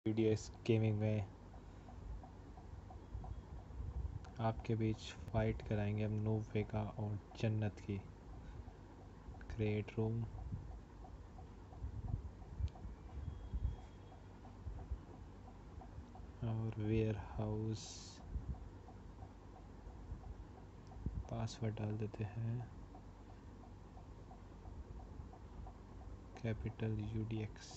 Videos gaming में आपके बीच fight कराएंगे हम नूब वेगा और जन्नत की। क्रिएट रूम, और वेयर हाउस। पासवर्ड डाल देते हैं कैपिटल UDX।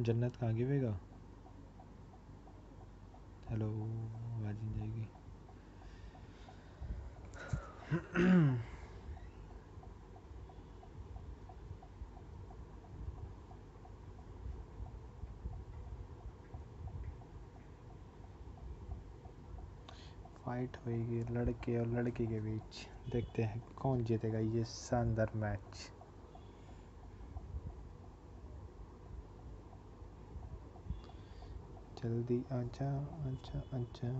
जन्नत कहाँ गिवेगा? हेलो, आवाज नहीं जाएगी। फाइट होगी लड़के और लड़की के बीच। देखते हैं कौन जीतेगा ये शानदार मैच। जल्दी आजा आजा आजा।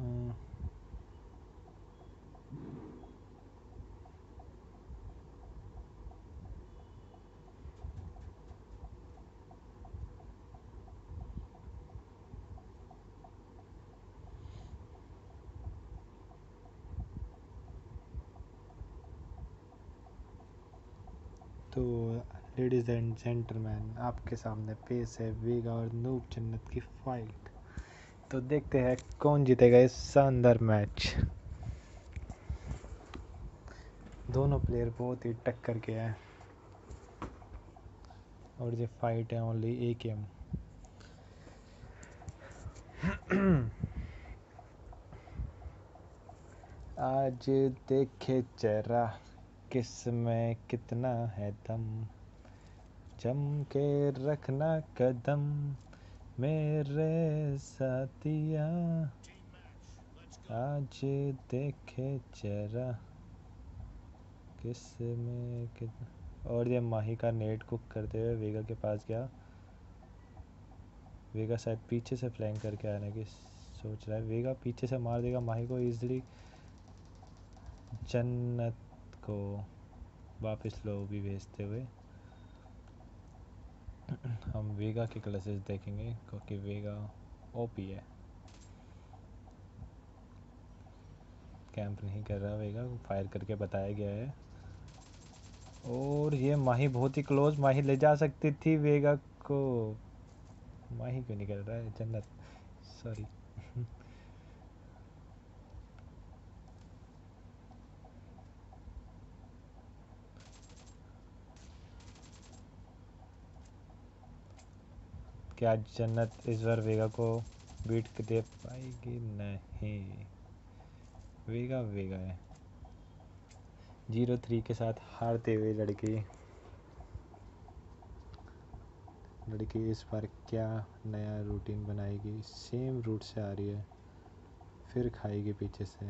तो लेडीज एंड जेंटलमैन, आपके सामने पेश है वेगा और नूब जन्नत की फाइट। तो देखते हैं कौन जीतेगा इस शानदार मैच। दोनों प्लेयर बहुत ही टक्कर के हैं और ये फाइट है ओनली AKM। आज देखे चेहरा किस में कितना है दम, जम के रखना कदम मेरे साथिया। आज देखे चेहरा किस में कितना। और ये माही का नेट कुक करते हुए वेगा के पास गया। वेगा शायद पीछे से फ्लैंक करके आने की सोच रहा है। वेगा पीछे से मार देगा माही को इजीली। जन्नत को वापस लॉबी भेजते हुए हम वेगा के क्लासेस देखेंगे, क्योंकि वेगा OP है। कैंप नहीं कर रहा वेगा, फायर करके बताया गया है। और ये माही बहुत ही क्लोज, माही ले जा सकती थी वेगा को। माही क्यों नहीं कर रहा है जन्नत, सॉरी। क्या जन्नत इस बार वेगा को बीट दे पाएगी? नहीं, वेगा वेगा है। 0-3 के साथ हारते हुए लड़की इस बार क्या नया रूटीन बनाएगी? सेम रूट से आ रही है, फिर खाएगी पीछे से।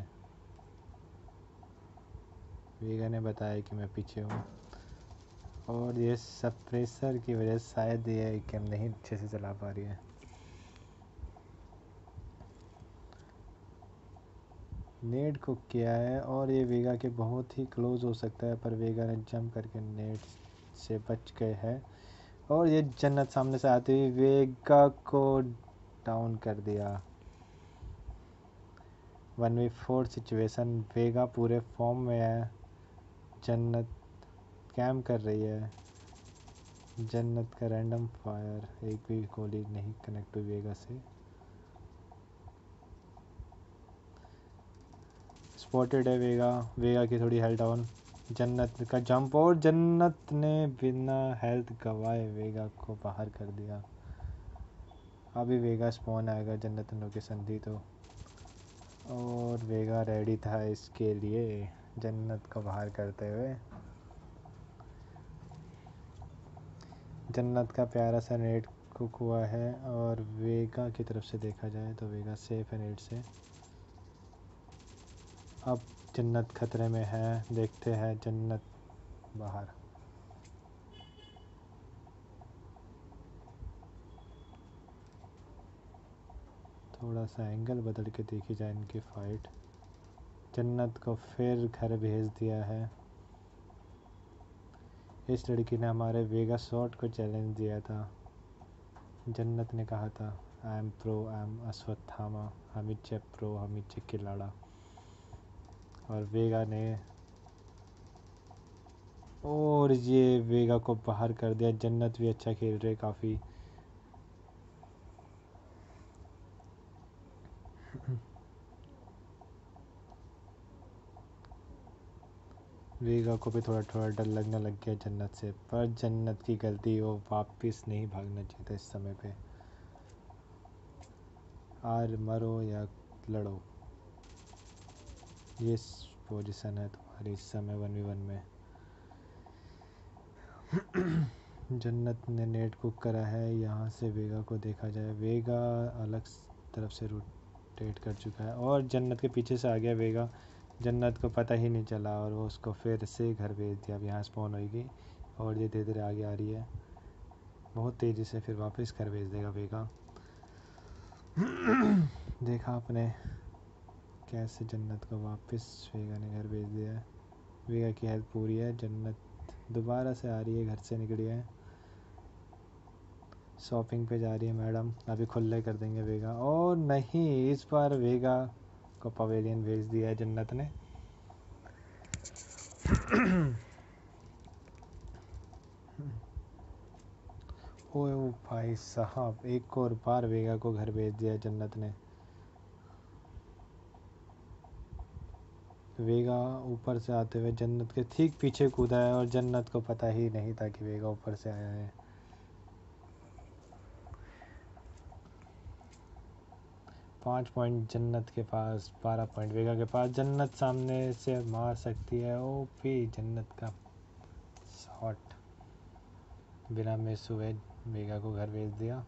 वेगा ने बताया कि मैं पीछे हूँ, और ये सप्रेसर की वजह से शायद ये कैम नहीं अच्छे से चला पा रही है। नेट को किया है और ये वेगा के बहुत ही क्लोज हो सकता है, पर वेगा ने जंप करके नेट से बच गए हैं। और ये जन्नत सामने से आती हुई वेगा को डाउन कर दिया। 1v4 सिचुएशन, वेगा पूरे फॉर्म में है। जन्नत कैम कर रही है। जन्नत का रैंडम फायर, एक भी गोली नहीं कनेक्ट हुई वेगा से। स्पॉटेड है वेगा, वेगा की थोड़ी हेल्थ डाउन। जन्नत का जंप, और जन्नत ने बिना हेल्थ गवाए वेगा को बाहर कर दिया। अभी वेगा स्पॉन आएगा जन्नत लोकेशन दी तो, और वेगा रेडी था इसके लिए जन्नत को बाहर करते हुए। जन्नत का प्यारा सा नेट कुक हुआ है और वेगा की तरफ से देखा जाए तो वेगा सेफ है नेट से। अब जन्नत खतरे में है, देखते हैं जन्नत बाहर। थोड़ा सा एंगल बदल के देखी जाए इनकी फाइट। जन्नत को फिर घर भेज दिया है। इस लड़की ने हमारे वेगा शॉट को चैलेंज दिया था। जन्नत ने कहा था I am pro, I am Ashwatthama, हमीचे प्रो, हमीचे खिलाड़ा। और वेगा ने, और ये वेगा को बाहर कर दिया। जन्नत भी अच्छा खेल रहे काफ़ी। वेगा को भी थोड़ा थोड़ा डर लगने लग गया जन्नत से, पर जन्नत की गलती, वो वापस नहीं भागना चाहिए था इस समय पे। आर मरो या लड़ो, ये पोजीशन है तुम्हारी इस समय 1v1 में। जन्नत ने नेट कुक करा है। यहाँ से वेगा को देखा जाए, वेगा अलग तरफ से रोटेट कर चुका है और जन्नत के पीछे से आ गया वेगा। जन्नत को पता ही नहीं चला और वो उसको फिर से घर भेज दिया। अब यहाँ स्पॉन होगी और ये धीरे धीरे आगे आ रही है बहुत तेज़ी से, फिर वापस घर भेज देगा वेगा। देखा आपने कैसे जन्नत को वापस वेगा ने घर भेज दिया है। वेगा की हेल्थ पूरी है। जन्नत दोबारा से आ रही है, घर से निकली है, शॉपिंग पे जा रही है मैडम। अभी खुले कर देंगे वेगा, और नहीं, इस बार वेगा को पवेलियन भेज दिया है जन्नत ने। ओए ओ भाई साहब, एक और बार वेगा को घर भेज दिया जन्नत ने। वेगा ऊपर से आते हुए जन्नत के ठीक पीछे कूदा है और जन्नत को पता ही नहीं था कि वेगा ऊपर से आया है। 5 पॉइंट जन्नत के पास, 12 पॉइंट वेगा के पास। जन्नत सामने से मार सकती है। ओपी जन्नत का शॉट बिना मिस हुए वेगा को घर भेज दिया।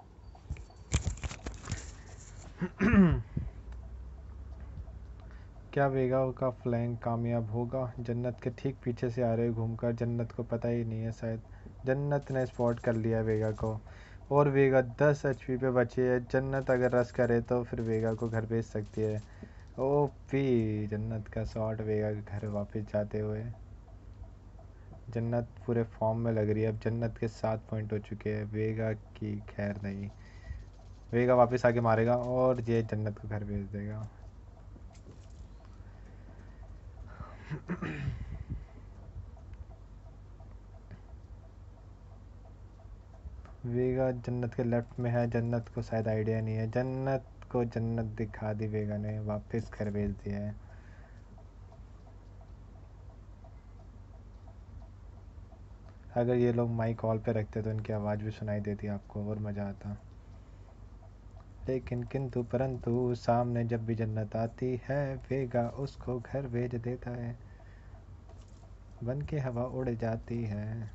क्या वेगा का फ्लैंक कामयाब होगा? जन्नत के ठीक पीछे से आ रहे घूमकर, जन्नत को पता ही नहीं है शायद। जन्नत ने स्पॉट कर लिया वेगा को और वेगा 10 एचपी पे बची है। जन्नत अगर रश करे तो फिर वेगा को घर भेज सकती है। ओपी जन्नत का शॉट वेगा के घर वापस जाते हुए। जन्नत पूरे फॉर्म में लग रही है। अब जन्नत के 7 पॉइंट हो चुके हैं, वेगा की खैर नहीं। वेगा वापस आके मारेगा और ये जन्नत को घर भेज देगा। वेगा जन्नत के लेफ्ट में है। जन्नत को शायद आइडिया नहीं है। जन्नत को जन्नत दिखा दी वेगा ने, वापस घर भेज दिया है। अगर ये लोग माइक कॉल पे रखते तो इनकी आवाज़ भी सुनाई देती आपको और मज़ा आता। लेकिन किंतु परंतु सामने जब भी जन्नत आती है वेगा उसको घर भेज देता है, बन के हवा उड़ जाती है।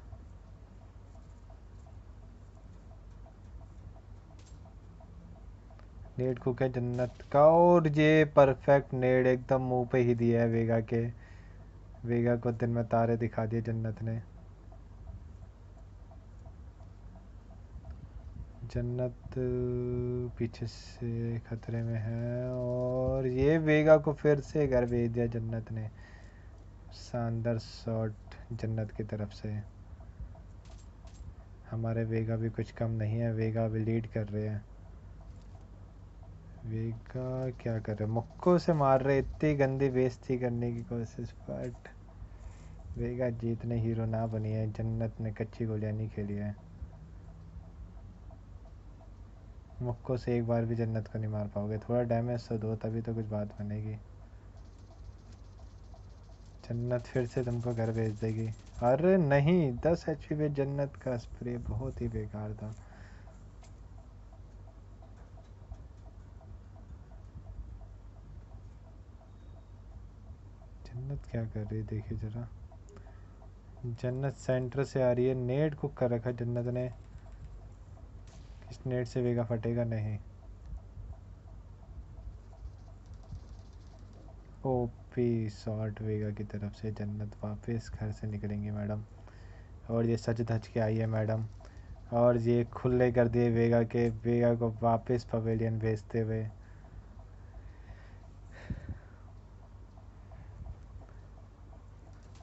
नेड कुक है जन्नत का और ये परफेक्ट नेड एकदम मुंह पे ही दिया है वेगा के। वेगा को दिन में तारे दिखा दिए जन्नत ने। जन्नत पीछे से खतरे में है और ये वेगा को फिर से घर भेज दिया जन्नत ने। शानदार शॉट जन्नत की तरफ से। हमारे वेगा भी कुछ कम नहीं है, वेगा भी लीड कर रहे हैं। वेगा क्या कर रहे, मुक्कों से मार रहे, इतनी गंदी बेइज्जती करने की कोशिश, बट वेगा जीतने हीरो ना बनी है। जन्नत ने कच्ची गोलियां नहीं खेली है। मुक्कों से एक बार भी जन्नत को नहीं मार पाओगे। थोड़ा डैमेज तो दो, तभी तो कुछ बात बनेगी। जन्नत फिर से तुमको घर भेज देगी। अरे नहीं, 10 एचपी पे जन्नत का स्प्रे बहुत ही बेकार था। जन्नत क्या कर रही है देखिए जरा। जन्नत सेंटर से आ रही है, नेट को कर रखा जन्नत ने। नेट से वेगा फटेगा नहीं। ओपी शॉट वेगा की तरफ से। जन्नत वापस घर से निकलेंगी मैडम। और ये सच धज के आई है मैडम। और ये खुले कर दिए वेगा के, वेगा को वापस पवेलियन भेजते हुए।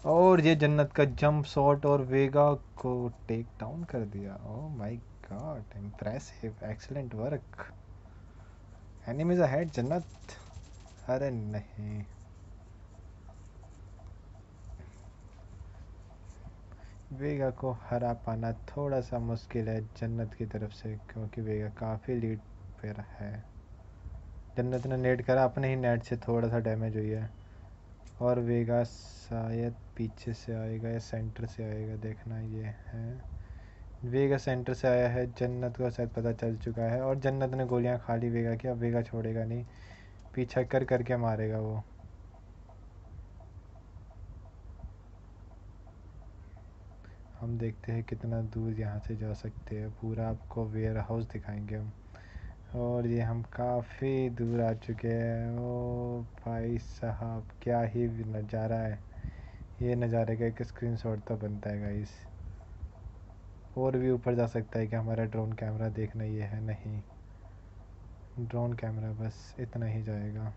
और ये जन्नत का जंप शॉट और वेगा को टेक डाउन कर दिया। Oh my God, impressive, excellent work. Enemies ahead जन्नत। अरे नहीं, वेगा को हरा पाना थोड़ा सा मुश्किल है जन्नत की तरफ से, क्योंकि वेगा काफ़ी लीड पे है। जन्नत ने नेट करा, अपने ही नेट से थोड़ा सा डैमेज हुई है। और वेगा शायद पीछे से आएगा या सेंटर से आएगा, देखना ये है। वेगा सेंटर से आया है, जन्नत को शायद पता चल चुका है और जन्नत ने गोलियां खा ली वेगा की। अब वेगा छोड़ेगा नहीं, पीछा कर करके मारेगा वो। हम देखते हैं कितना दूर यहाँ से जा सकते हैं। पूरा आपको वेयर हाउस दिखाएंगे हम। और ये हम काफ़ी दूर आ चुके हैं। ओ भाई साहब, क्या ही नज़ारा है। ये नज़ारे का एक स्क्रीनशॉट तो बनता है गाइस। और भी ऊपर जा सकता है कि हमारा ड्रोन कैमरा देखना ये है, नहीं, ड्रोन कैमरा बस इतना ही जाएगा।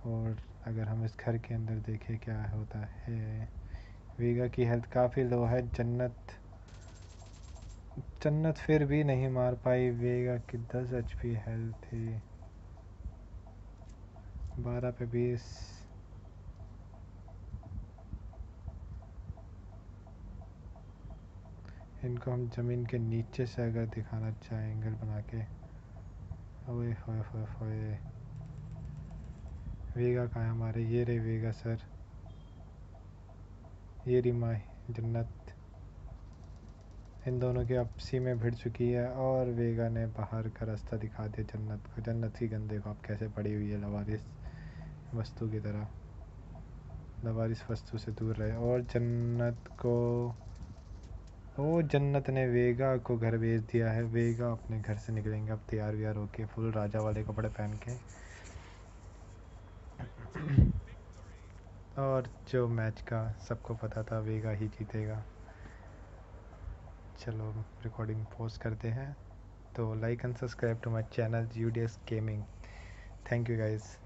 और अगर हम इस घर के अंदर देखें क्या होता है। वीगा की हेल्थ काफ़ी लो है। जन्नत फिर भी नहीं मार पाई। वीगा की 10 HP हेल्थ थी, 12 पे 20। इनको हम ज़मीन के नीचे से अगर दिखाना चाहें एंगल बना के। ओए होए होए होए, वीगा कहाँ है हमारे? ये रहे वीगा सर, ये रही माँ जन्नत। इन दोनों की आपसी में भिड़ चुकी है और वेगा ने बाहर का रास्ता दिखा दिया जन्नत को। जन्नत की गन देखो आप कैसे पड़ी हुई है लवारिस वस्तु की तरह। लवारिस वस्तु से दूर रहे। और जन्नत को, ओ जन्नत ने वेगा को घर भेज दिया है। वेगा अपने घर से निकलेंगे अब तैयार व्यार होके, फुल राजा वाले कपड़े पहन के। और जो मैच का सबको पता था वेगा ही जीतेगा। चलो रिकॉर्डिंग पोस्ट करते हैं। तो like and subscribe to my channel UDS gaming. Thank you guys.